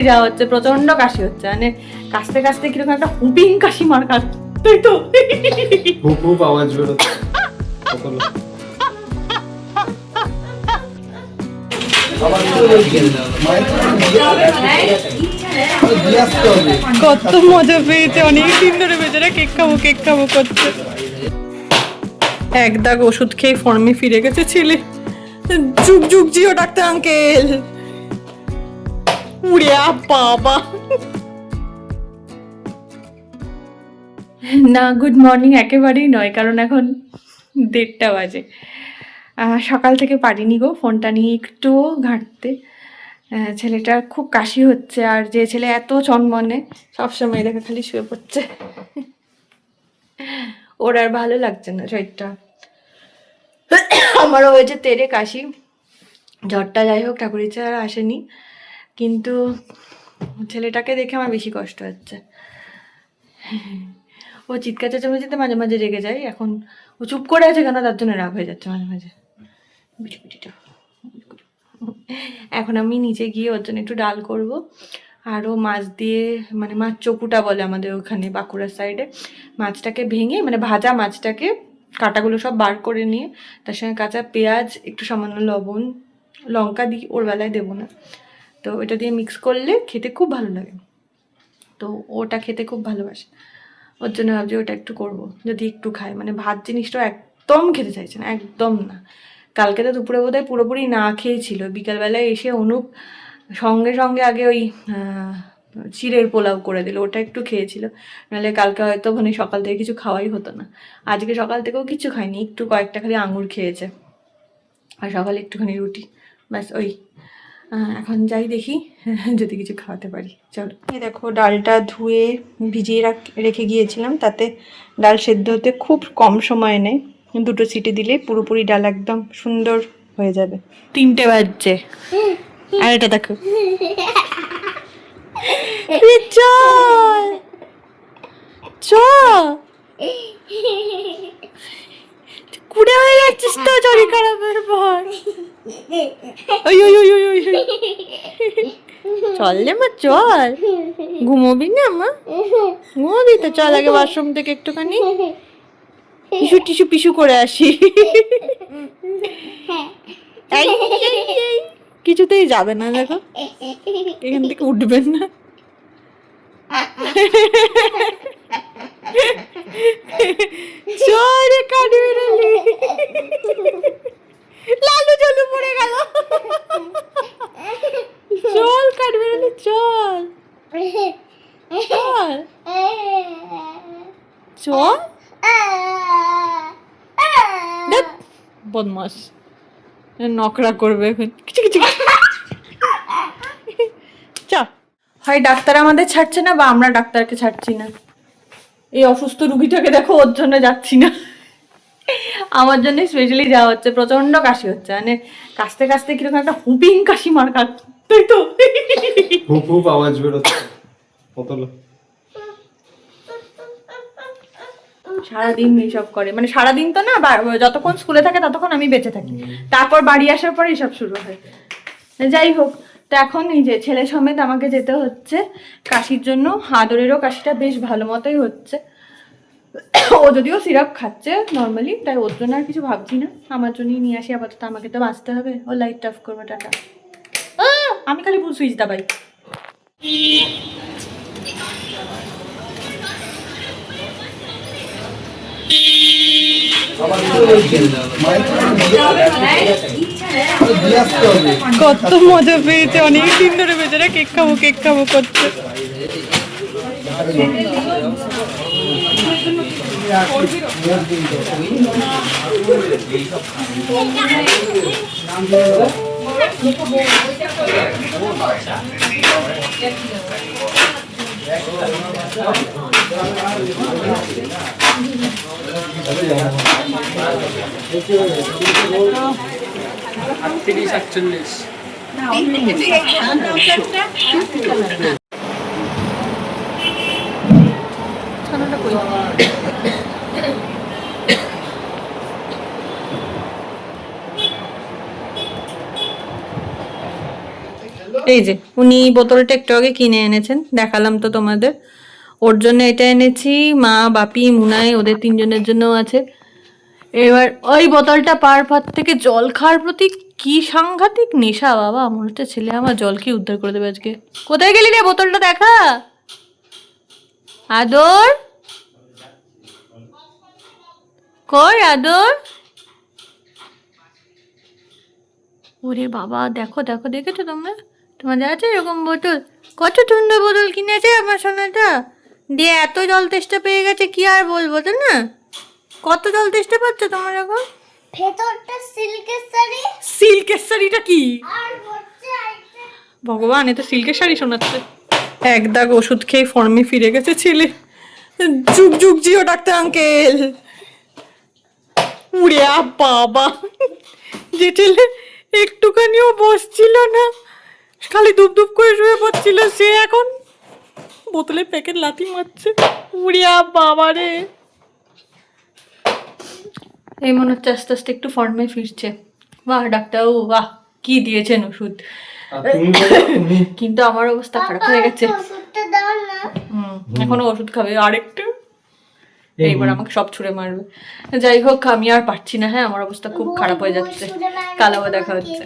যাওয়া হচ্ছে, প্রচন্ড কাশি হচ্ছে, মানে কাশতে কাশতে কিরকম একটা হুপিং কাশি মার কাশ, তাই তো? হুপ হুপ আওয়াজ বেরোচ্ছে। কত মজা পেয়েছে, অনেকদিন ধরে বেচারা কেক খাবো করছে। এক দাগ ওষুধ খেয়ে ফর্মে ফিরে গেছে ছেলে। যুগ যুগ জিও ডাক্তার আঙ্কেল। উড়ে বাবা না, গুড মর্নিং একেবারেই নয়, কারণ এখন 1:30 বাজে। সকাল থেকে পারিনি গো ফোনটা নিয়ে একটু ঘাঁটতে। ছেলেটার খুব কাশি হচ্ছে, আর যে ছেলে এত চনমনে সবসময় দেখে খালি শুয়ে পড়ছে। ওর আর ভালো লাগছে না শরীরটা। আমারও হয়েছে তেরে কাশি, জ্বরটা যাই হোক ঠাকুর ইচ্ছা আর আসেনি, কিন্তু ছেলেটাকে দেখে আমার বেশি কষ্ট হচ্ছে। ও চিৎকার চেঁচামেচিতে মাঝে মাঝে রেগে যায়, এখন ও চুপ করে আছে কেন তার জন্য রাগ হয়ে যাচ্ছে মাঝে মাঝে। এখন আমি নিচে গিয়ে ওর জন্য একটু ডাল করব, আরও মাছ দিয়ে, মানে মাছ চকুটা বলে আমাদের ওখানে বাঁকুড়ার সাইডে, মাছটাকে ভেঙে মানে ভাজা মাছটাকে কাঁটাগুলো সব বার করে নিয়ে তার সঙ্গে কাঁচা পেঁয়াজ, একটু সামান্য লবণ, লঙ্কা দিই, ওর বেলায় দেবো না, তো এটা দিয়ে মিক্স করলে খেতে খুব ভালো লাগে, তো ওটা খেতে খুব ভালোবাসে, ওর জন্য ভাবছি ওটা একটু করবো, যদি একটু খায়, মানে ভাত জিনিসটা একদম খেতে চাইছে না, একদম না। কালকে তো দুপুরে বোধহয় পুরোপুরি না খেয়েছিল, বিকালবেলায় এসে অনুপ সঙ্গে সঙ্গে আগে ওই চিড়ের পোলাও করে দিল, ওটা একটু খেয়েছিল, নাহলে কালকে হয়তো মানে সকাল থেকে কিছু খাওয়াই হতো না। আজকে সকাল থেকেও কিছু খায়নি, একটু কয়েকটা খালি আঙুর খেয়েছে, আর সকালে একটুখানি রুটি, ব্যাস ওই। এখন যাই দেখি যদি কিছু খাওয়াতে পারি, চলো। এই দেখো ডালটা ধুয়ে ভিজিয়ে রেখে গিয়েছিলাম, তাতে ডাল সেদ্ধ হতে খুব কম সময় নেয়, 2টো সিটি দিলে পুরোপুরি ডাল একদম সুন্দর হয়ে যাবে। 3টে বাজছে, আর এটা দেখো চল চল, কুড়ে হয়ে যাচ্ছিস তো শরীর খারাপের পর। চল রে মা চল, ঘুমোবি না মা? ঘুমোবি তো, চল আগে ওয়াশরুম থেকে একটুখানি টিস্যু টিস্যু পিসু করে আসি। কিছুতেই যাবে না, দেখো এখান থেকে উঠবেন না। চল কাটি বেরোলি, লালু জলু পড়ে গেল, চল কাটি বেরোলি, চল চল চল, বদমাস নকরা করবে এখন, কিছু কিছু চল। হয় ডাক্তার আমাদের ছাড়ছে না, বা আমরা ডাক্তারকে ছাড়ছি না। এই অসুস্থ রুগীটাকে দেখো, ওর জন্য যাচ্ছি না, আমার জন্য স্পেশালি যাওয়া হচ্ছে, প্রচন্ড কাশি হচ্ছে, মানে কাশতে কাশতে কিরকম একটা হুপিং কাশি মার কাশ, তাই তো? হুপ হুপ আওয়াজ বেরোচ্ছে। সারাদিন এইসব করে, মানে সারাদিন তো না, যতক্ষণ স্কুলে থাকে ততক্ষণ আমি বেঁচে থাকি, তারপর বাড়ি আসার পরে এসব শুরু হয়। যাই হোক, তো এখন এই যে ছেলে সমেত আমাকে যেতে হচ্ছে কাশির জন্য, আদরেরও কাশিটা বেশ ভালো মতোই হচ্ছে, ও যদিও সিরাপ খাচ্ছে নর্মালি, তাই ওর জন্য আর কিছু ভাবছি না, আমার জন্যই নিয়ে আসি আপাতত, আমাকে তো বাঁচতে হবে। ও লাইট অফ করবো, টাটা। আমি খালি ফুল সুইচ দাবাই। কত মজা পেয়েছে, অনেকদিন ধরে বেচারা কেক খাবো করছে। এই যে উনি বোতলটা একটু আগে কিনে এনেছেন, দেখালাম তো তোমাদের। ওর জন্য এটা এনেছি, মা বাপি মুনাই ওদের তিনজনের জন্য আছে। এবার ওই বোতলটা পার পর থেকে জল খাওয়ার প্রতি কি সাংঘাতিক নেশা বাবা, মনে হচ্ছে ছেলে আমার জল কি উদ্ধার করে দেবে আজকে। কোথায় গেলি রে, বোতলটা দেখা। আদর কই আদর। ওরে বাবা দেখো দেখো, দেখেছো তোমরা, তোমাদের আছে এরকম বোতল? কত সুন্দর বোতল কিনেছে আমার সোনাটা, দিয়ে এত জল তেষ্টা পেয়ে গেছে কি আর বলবো, তো না? কত জল তেষ্টা পাচ্ছে তোমার এখন? ভেতরটা সিল্কের শাড়ি সিল্কের শাড়িটা কি আর হচ্ছে আরেকটা ভগবান, এ তো সিল্কের শাড়ি শোনাচ্ছে। এক দাগ ওষুধ খেয়ে ফর্মে ফিরে গেছে ছেলে। যুগ যুগ জিও ডাক্তার আঙ্কেল। উড়ে বাবা, যে ছেলে একটুখানিও বসছিল না, খালি দুপ দুপ করে শুয়ে পড়ছিল, সে এখন বোতলের প্যাকেট লাথি মারছে। উড়িয়া বাবা রে। এই মনে হচ্ছে আস্তে আস্তে একটু ফর্মে ফিরছে। বাহ ডাক্তার, ও বাহ, কি দিয়েছেন ওষুধ। আর তুমি বলো, তুমি কিন্তু আমার অবস্থা খারাপ হয়ে গেছে। ওষুধটা দাও না। এখনো ওষুধ খাবে আরেকটু, এইবার আমাকে সব ছুঁড়ে মারবে। যাই হোক, আমি আর পারছি না, হ্যাঁ আমার অবস্থা খুব খারাপ হয়ে যাচ্ছে। কাল আবার দেখা হচ্ছে।